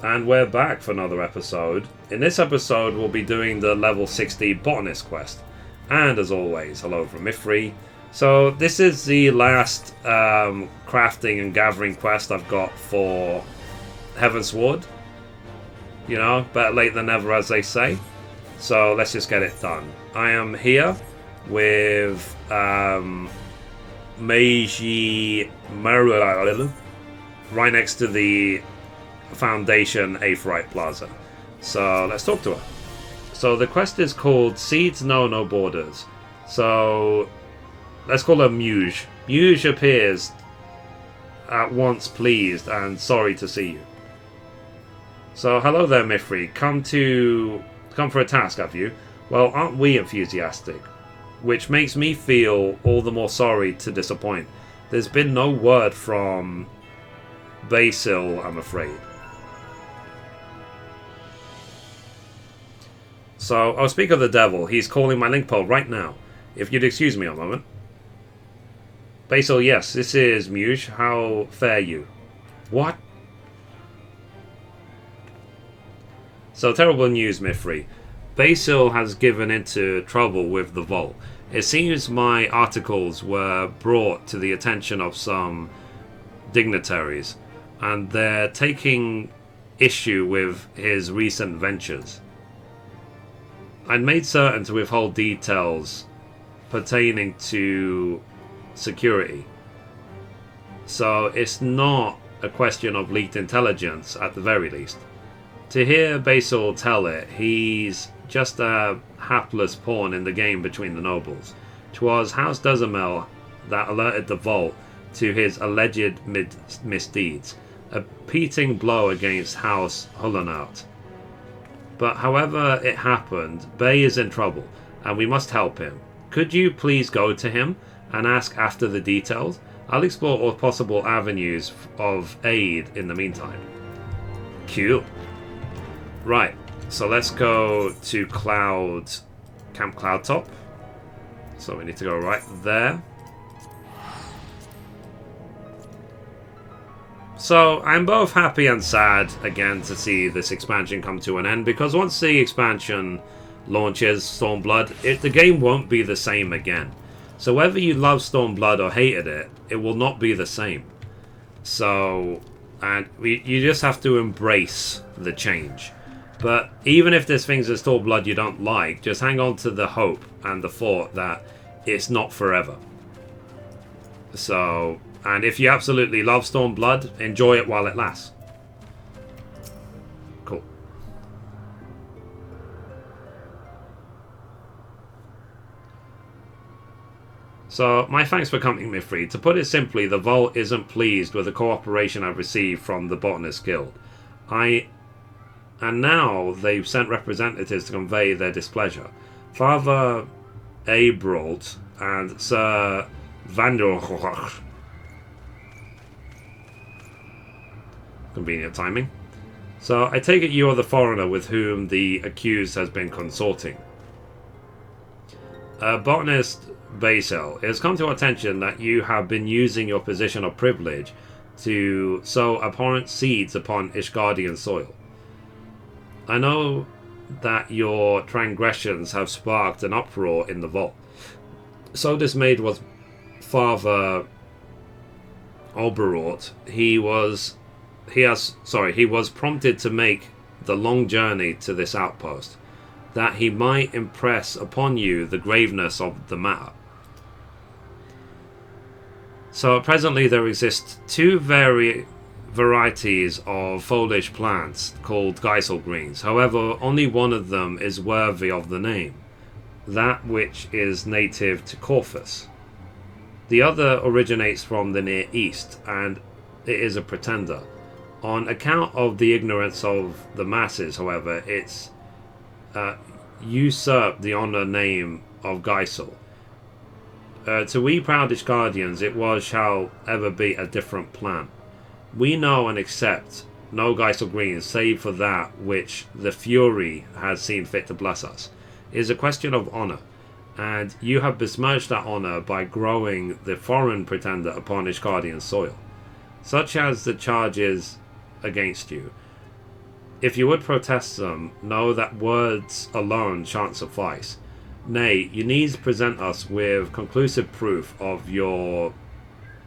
And we're back for another episode. In this episode, we'll be doing the level 60 Botanist Quest. And as always, hello from Mithrie. So this is the last crafting and gathering quest I've got for Heavensward. You know, better late than never, as they say. So let's just get it done. I am here with Meiji Maru, right next to the Foundation Aetheryte Plaza. So let's talk to her. So the quest is called Seeds Know No Borders. So let's call her Muge. Muge appears at once pleased and sorry to see you. So hello there, Mithrie. Come for a task, have you? Well, aren't we enthusiastic? Which makes me feel all the more sorry to disappoint. There's been no word from Basil, I'm afraid. So, I'll speak of the devil. He's calling my link pole right now. If you'd excuse me a moment. Basil, yes, this is Muge. How fare you? What? So, terrible news, Mithrie. Basil has given into trouble with the vault. It seems my articles were brought to the attention of some dignitaries, and they're taking issue with his recent ventures. I'd made certain to withhold details pertaining to security. So it's not a question of leaked intelligence at the very least. To hear Basil tell it, he's just a hapless pawn in the game between the nobles. 'Twas House Dezamel that alerted the vault to his alleged misdeeds, a beating blow against House Hullenaut. But however it happened, Bay is in trouble, and we must help him. Could you please go to him and ask after the details? I'll explore all possible avenues of aid in the meantime. Cool. Right, so let's go to Camp Cloudtop. So we need to go right there. So I'm both happy and sad again to see this expansion come to an end, because once the expansion launches Stormblood, the game won't be the same again. So whether you love Stormblood or hated it, it will not be the same. So, and you just have to embrace the change. But even if there's things in Stormblood you don't like, just hang on to the hope and the thought that it's not forever. So, and if you absolutely love Stormblood, enjoy it while it lasts. Cool. So, my thanks for coming, Mithrie. To put it simply, the Vault isn't pleased with the cooperation I've received from the Botanist Guild. And now they've sent representatives to convey their displeasure. Father Abralt and Sir Vanderhoch. Convenient timing. So I take it you are the foreigner with whom the accused has been consorting. Botanist Basil, it has come to our attention that you have been using your position of privilege to sow abhorrent seeds upon Ishgardian soil. I know that your transgressions have sparked an uproar in the vault. So dismayed was Father Oberort. He was prompted to make the long journey to this outpost, that he might impress upon you the graveness of the matter. So presently there exist two varieties of foliage plants called Geisel greens. However, only one of them is worthy of the name, that which is native to Corfus. The other originates from the Near East, and it is a pretender. On account of the ignorance of the masses, however, it's usurped the honor name of Geisel. To we proudest guardians, it was, shall ever be, a different plant. We know and accept no Geisel greens, save for that which the Fury has seen fit to bless us. It is a question of honor, and you have besmirched that honor by growing the foreign pretender upon Ishgardian soil. Such as the charges against you. if you would protest them, know that words alone shan't suffice. Nay, you needs present us with conclusive proof of your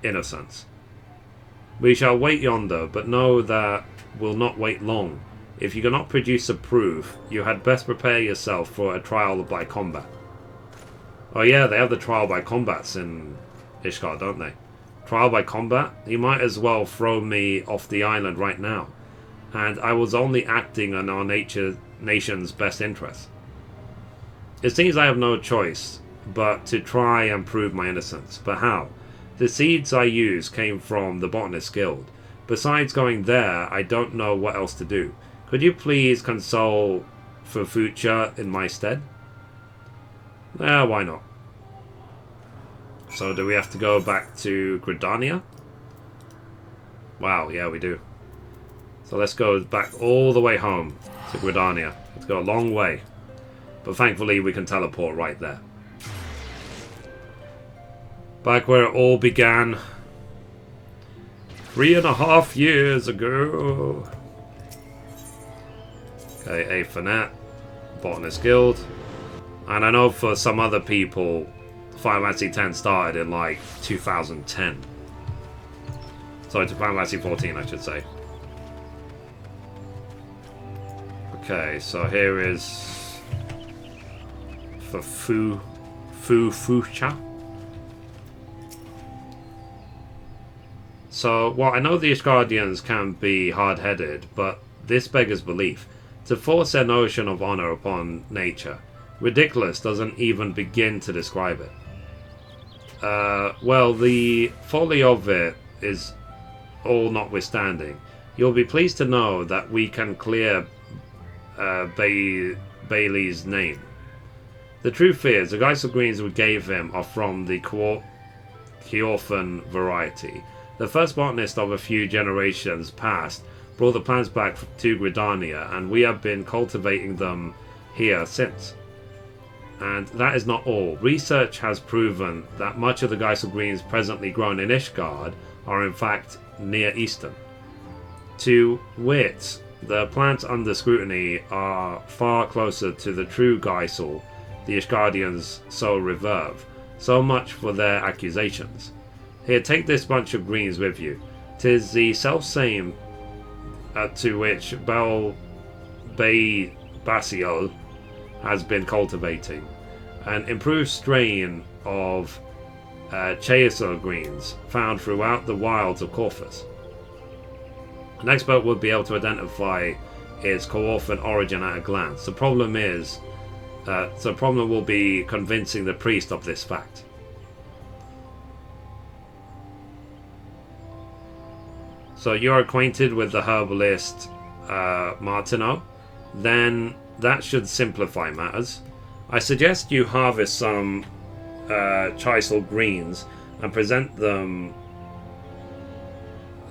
innocence. We shall wait yonder, but know that we'll not wait long. If you cannot produce a proof, you had best prepare yourself for a trial by combat. Oh yeah, they have the trial by combats in Ishgard, don't they? Trial by combat? You might as well throw me off the island right now. And I was only acting in our nation's best interest. It seems I have no choice but to try and prove my innocence. But how? The seeds I used came from the Botanist Guild. Besides going there, I don't know what else to do. Could you please console for future in my stead? Why not? So do we have to go back to Gridania? Wow, yeah we do. So let's go back all the way home to Gridania. Let's go a long way. But thankfully we can teleport right there. Back where it all began. 3.5 years ago. Okay, A for Nat. Botanist Guild. And I know for some other people, Final Fantasy X started in like 2010. Sorry, to Final Fantasy 14 I should say. Okay, so here is for Fucha. So, well, I know these Guardians can be hard-headed, but this beggars belief. To force their notion of honor upon nature. Ridiculous doesn't even begin to describe it. Well, the folly of it is all notwithstanding. You'll be pleased to know that we can clear Bailey's name. The truth is, the Geisel Greens we gave him are from the Kyorfan variety. The first botanist of a few generations past brought the plants back to Gridania, and we have been cultivating them here since. And that is not all. Research has proven that much of the Geisel Greens presently grown in Ishgard are in fact Near Eastern. To wit, the plants under scrutiny are far closer to the true Geisel the Ishgardians so revere. So much for their accusations. Here, take this bunch of greens with you. 'Tis the self-same to which Basiol has been cultivating. An improved strain of Chaesul greens found throughout the wilds of Corvus. An expert would be able to identify its Kyorfan origin at a glance. The problem will be convincing the priest of this fact. So you're acquainted with the herbalist Martineau? Then that should simplify matters. I suggest you harvest some Chaesul greens and present them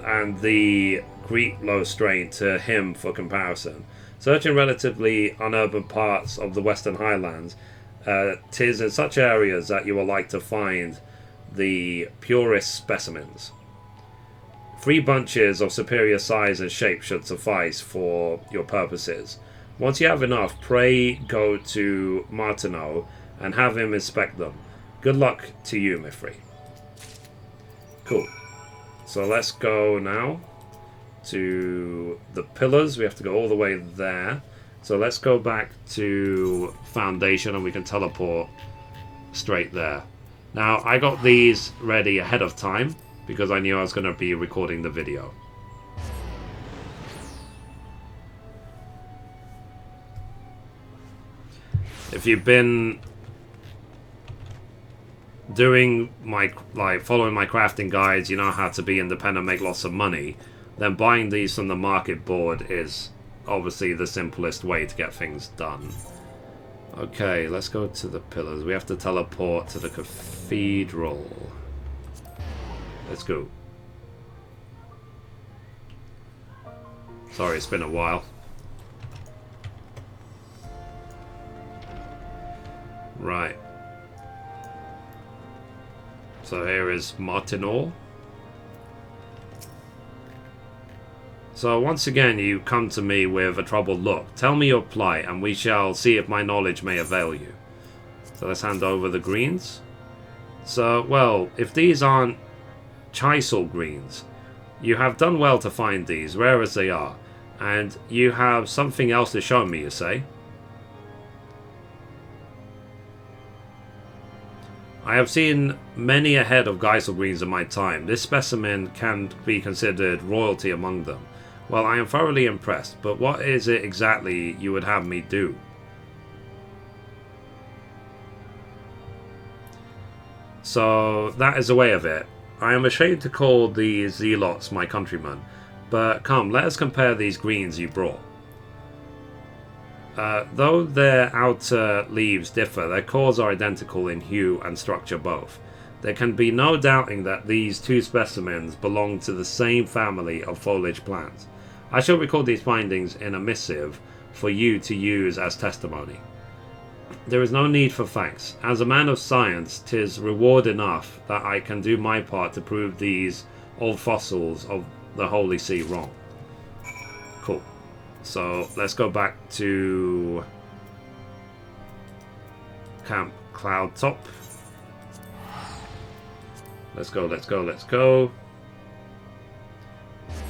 and the Greetlow strain to him for comparison. Searching relatively unurban parts of the Western Highlands, 'tis in such areas that you will like to find the purest specimens. 3 bunches of superior size and shape should suffice for your purposes. Once you have enough, pray go to Martineau and have him inspect them. Good luck to you, Mithrie. Cool. So let's go now to the pillars. We have to go all the way there. So let's go back to Foundation and we can teleport straight there. Now, I got these ready ahead of time because I knew I was going to be recording the video. If you've been doing following my crafting guides, you know how to be independent, make lots of money, then buying these from the market board is obviously the simplest way to get things done. Okay, let's go to the pillars. We have to teleport to the cathedral. Let's go. Sorry, it's been a while. Right. So here is Martineau. So once again you come to me with a troubled look. Tell me your plight, and we shall see if my knowledge may avail you. So let's hand over the greens. So, well, if these aren't chisel greens, you have done well to find these, rare as they are. And you have something else to show me, you say? I have seen many a head of Geisel greens in my time. This specimen can be considered royalty among them. Well, I am thoroughly impressed, but what is it exactly you would have me do? So, that is the way of it. I am ashamed to call these zealots my countrymen, but come, let us compare these greens you brought. Though their outer leaves differ, their cores are identical in hue and structure both. There can be no doubting that these two specimens belong to the same family of foliage plants. I shall record these findings in a missive for you to use as testimony. There is no need for thanks. As a man of science, 'tis reward enough that I can do my part to prove these old fossils of the Holy See wrong. Cool. So let's go back to Camp Cloud Top. Let's go, let's go, let's go.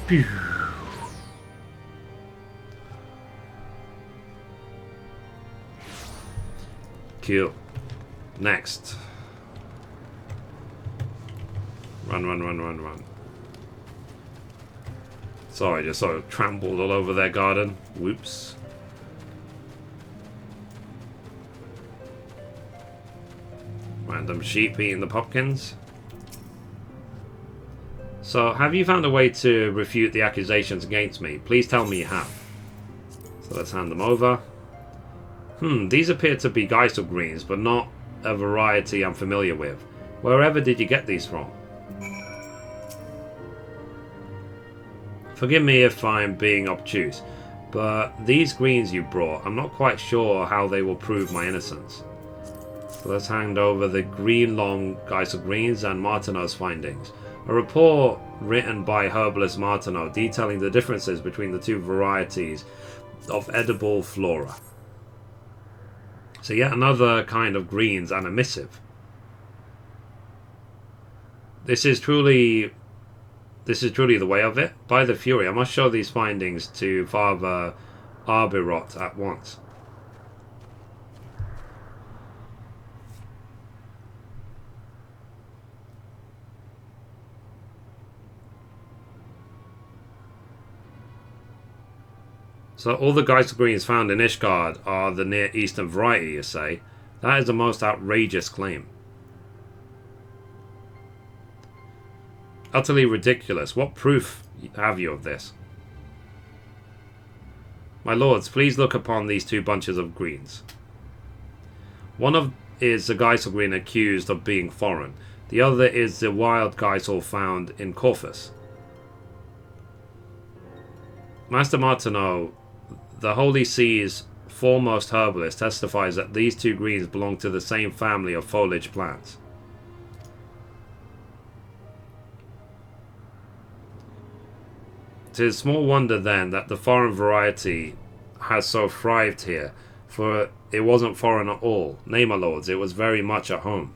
Pew. Cool. Next. Run, run, run, run, run. Sorry, just sort of trampled all over their garden. Whoops. Random sheep eating the pumpkins. So, have you found a way to refute the accusations against me? Please tell me you have. So let's hand them over. These appear to be Geisel greens, but not a variety I'm familiar with. Wherever did you get these from? Forgive me if I'm being obtuse, but these greens you brought, I'm not quite sure how they will prove my innocence. So let's hand over the green long Geisel greens and Martineau's findings. A report written by herbalist Martineau detailing the differences between the two varieties of edible flora. So yet another kind of greens and a missive. This is truly the way of it. By the Fury, I must show these findings to Father Arbirot at once. So all the Geisel greens found in Ishgard are the Near Eastern variety, you say? That is the most outrageous claim. Utterly ridiculous. What proof have you of this? My lords, please look upon these two bunches of greens. One is the Geisel green accused of being foreign. The other is the wild Geisel found in Corfus. Master Martineau, the Holy See's foremost herbalist, testifies that these two greens belong to the same family of foliage plants. It is small wonder then that the foreign variety has so thrived here, for it wasn't foreign at all. Nay, my lords, it was very much at home.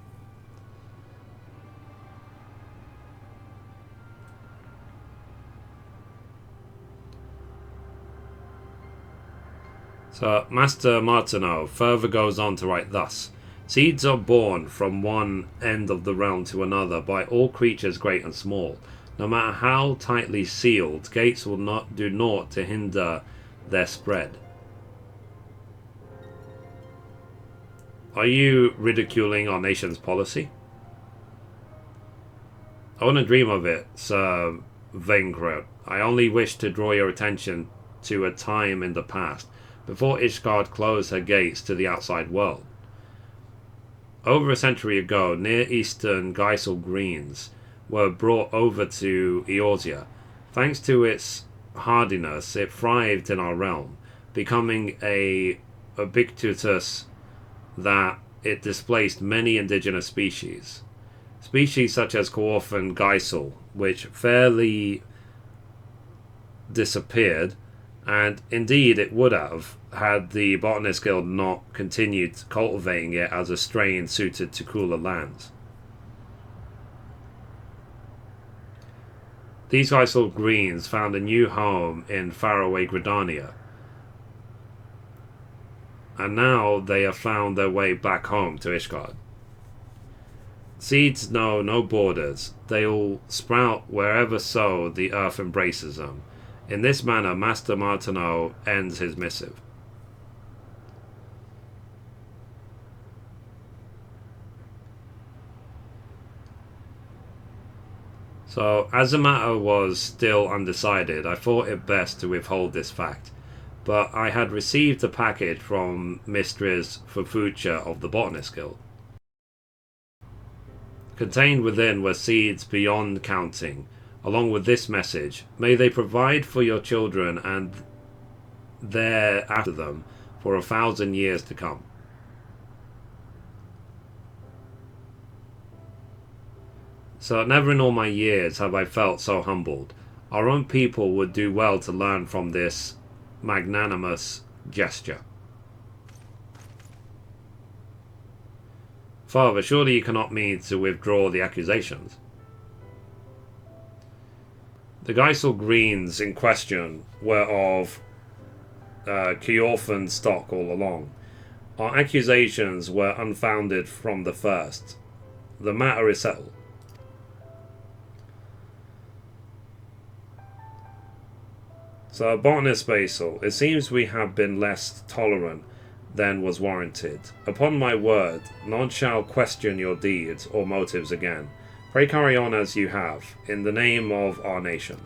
So, Master Martineau further goes on to write thus. Seeds are born from one end of the realm to another by all creatures great and small. No matter how tightly sealed, gates will not do naught to hinder their spread. Are you ridiculing our nation's policy? I wouldn't dream of it, Sir Vaingrot. I only wish to draw your attention to a time in the past, before Ishgard closed her gates to the outside world. Over a century ago, Near Eastern Geisel greens were brought over to Eorzea. Thanks to its hardiness, it thrived in our realm, becoming a ubiquitous that it displaced many indigenous species. Species such as Coorphan Geisel, which fairly disappeared, and indeed it would have had the Botanist Guild not continued cultivating it as a strain suited to cooler lands. These Isle Greens found a new home in faraway Gridania, and now they have found their way back home to Ishgard. Seeds know no borders. They'll sprout wherever so the earth embraces them. In this manner, Master Martineau ends his missive. So, as the matter was still undecided, I thought it best to withhold this fact. But I had received a package from Mistress Fufucha of the Botanist Guild. Contained within were seeds beyond counting, along with this message: may they provide for your children and their after them for 1,000 years to come. So never in all my years have I felt so humbled. Our own people would do well to learn from this magnanimous gesture. Father, surely you cannot mean to withdraw the accusations. The Geisel Greens in question were of Keorphan stock all along. Our accusations were unfounded from the first. The matter is settled. So, Botanist Basil, it seems we have been less tolerant than was warranted. Upon my word, none shall question your deeds or motives again. Pray carry on as you have, in the name of our nation.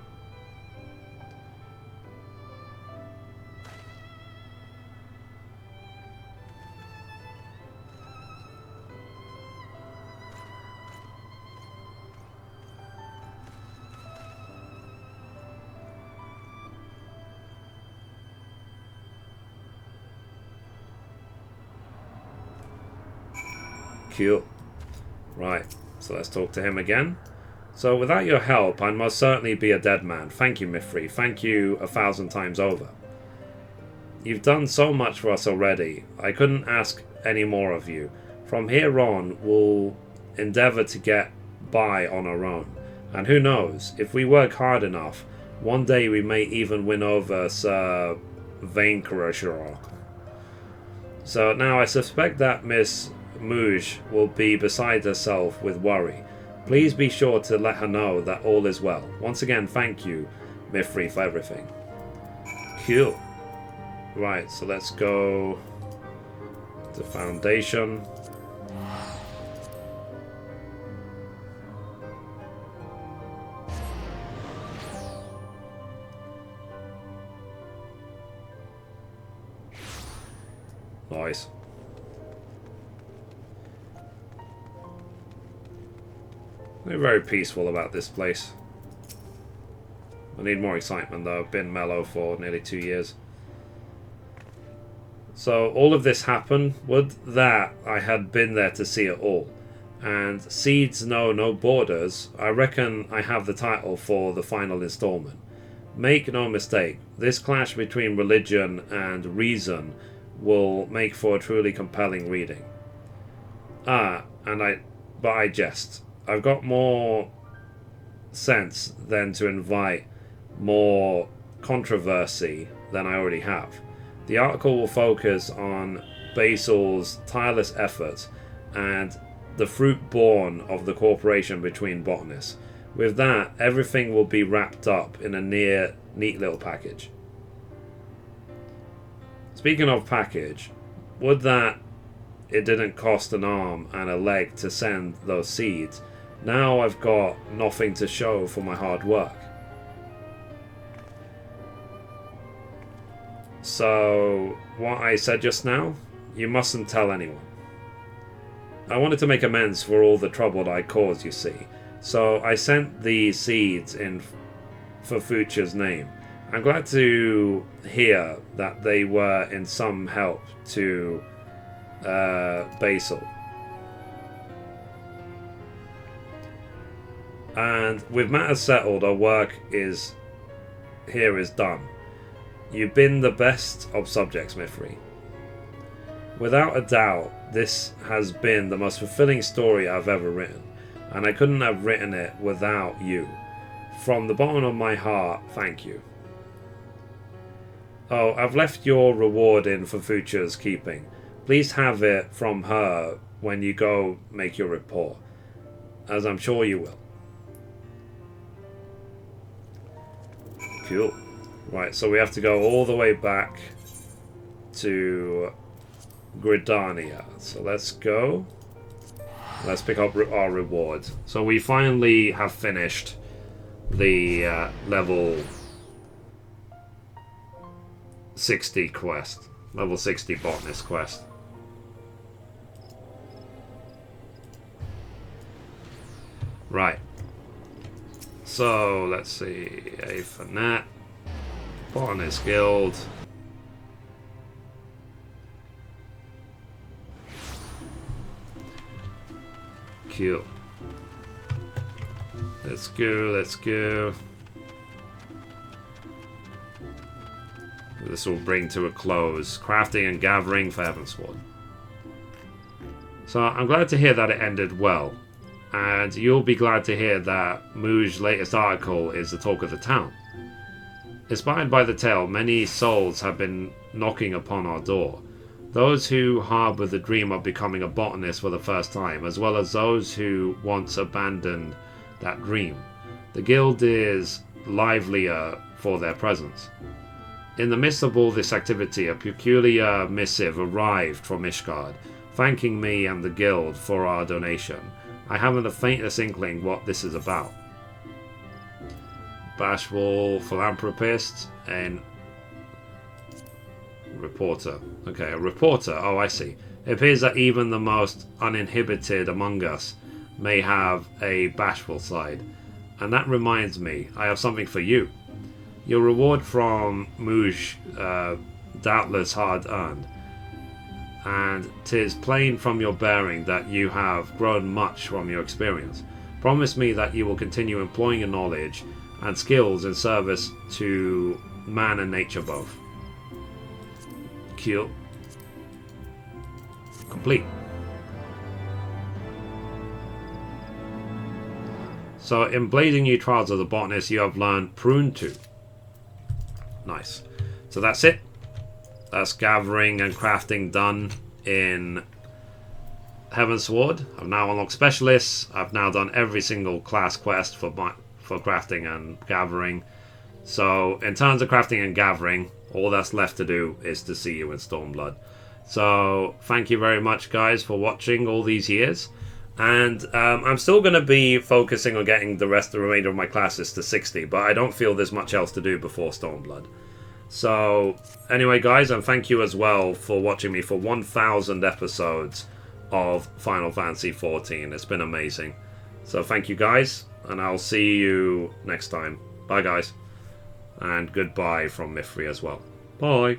Cool. Right, so let's talk to him again. So without your help, I must certainly be a dead man. Thank you, Mithrie. Thank you 1,000 times over. You've done so much for us already. I couldn't ask any more of you. From here on, we'll endeavour to get by on our own. And who knows, if we work hard enough, one day we may even win over Sir Vainkrashar. So now I suspect that Miss Mouge will be beside herself with worry. Please be sure to let her know that all is well. Once again, thank you, Mithrie, for everything. Cool. Right, so let's go to Foundation. Nice. They're very peaceful about this place. I need more excitement though. I've been mellow for nearly 2 years. So all of this happened. Would that I had been there to see it all. And Seeds Know No Borders, I reckon I have the title for the final installment. Make no mistake, this clash between religion and reason will make for a truly compelling reading. But I jest. I've got more sense than to invite more controversy than I already have. The article will focus on Basil's tireless efforts and the fruit born of the cooperation between botanists. With that, everything will be wrapped up in a neat little package. Speaking of package, would that it didn't cost an arm and a leg to send those seeds. Now I've got nothing to show for my hard work. So, what I said just now, you mustn't tell anyone. I wanted to make amends for all the trouble I caused, you see. So I sent the seeds in Fufucha's name. I'm glad to hear that they were in some help to Basil. And with matters settled, our work is here is done. You've been the best of subjects, Mithrie. Without a doubt, this has been the most fulfilling story I've ever written, and I couldn't have written it without you. From the bottom of my heart, thank you. Oh, I've left your reward in for Future's keeping. Please have it from her when you go make your report, as I'm sure you will. Cool. Right, so we have to go all the way back to Gridania. So let's go. Let's pick up our reward. So we finally have finished the level 60 quest. Level 60 Botanist Quest. Right. So let's see. A for Nat. Botanist Guild. Cool. Let's go, let's go. This will bring to a close crafting and gathering for Heavensward. So I'm glad to hear that it ended well. And you'll be glad to hear that Mooge's latest article is the talk of the town. Inspired by the tale, many souls have been knocking upon our door. Those who harbour the dream of becoming a botanist for the first time, as well as those who once abandoned that dream. The guild is livelier for their presence. In the midst of all this activity, a peculiar missive arrived from Ishgard, thanking me and the guild for our donation. I haven't the faintest inkling what this is about. Bashful philanthropist and reporter. Okay, a reporter. Oh, I see. It appears that even the most uninhibited among us may have a bashful side. And that reminds me, I have something for you. Your reward from Mooge, doubtless hard earned. And 'tis plain from your bearing that you have grown much from your experience. Promise me that you will continue employing your knowledge and skills in service to man and nature both. Cool. Complete. So in Blazing New Trials of the Botanist, you have learned Prune 2. Nice. So that's it. That's gathering and crafting done in Heavensward. I've now unlocked specialists. I've now done every single class quest for crafting and gathering. So in terms of crafting and gathering, all that's left to do is to see you in Stormblood. So thank you very much, guys, for watching all these years. And I'm still going to be focusing on getting the remainder of my classes to 60, but I don't feel there's much else to do before Stormblood. So anyway, guys, and thank you as well for watching me for 1,000 episodes of Final Fantasy XIV. It's been amazing. So thank you, guys, and I'll see you next time. Bye, guys. And goodbye from Mithrie as well. Bye.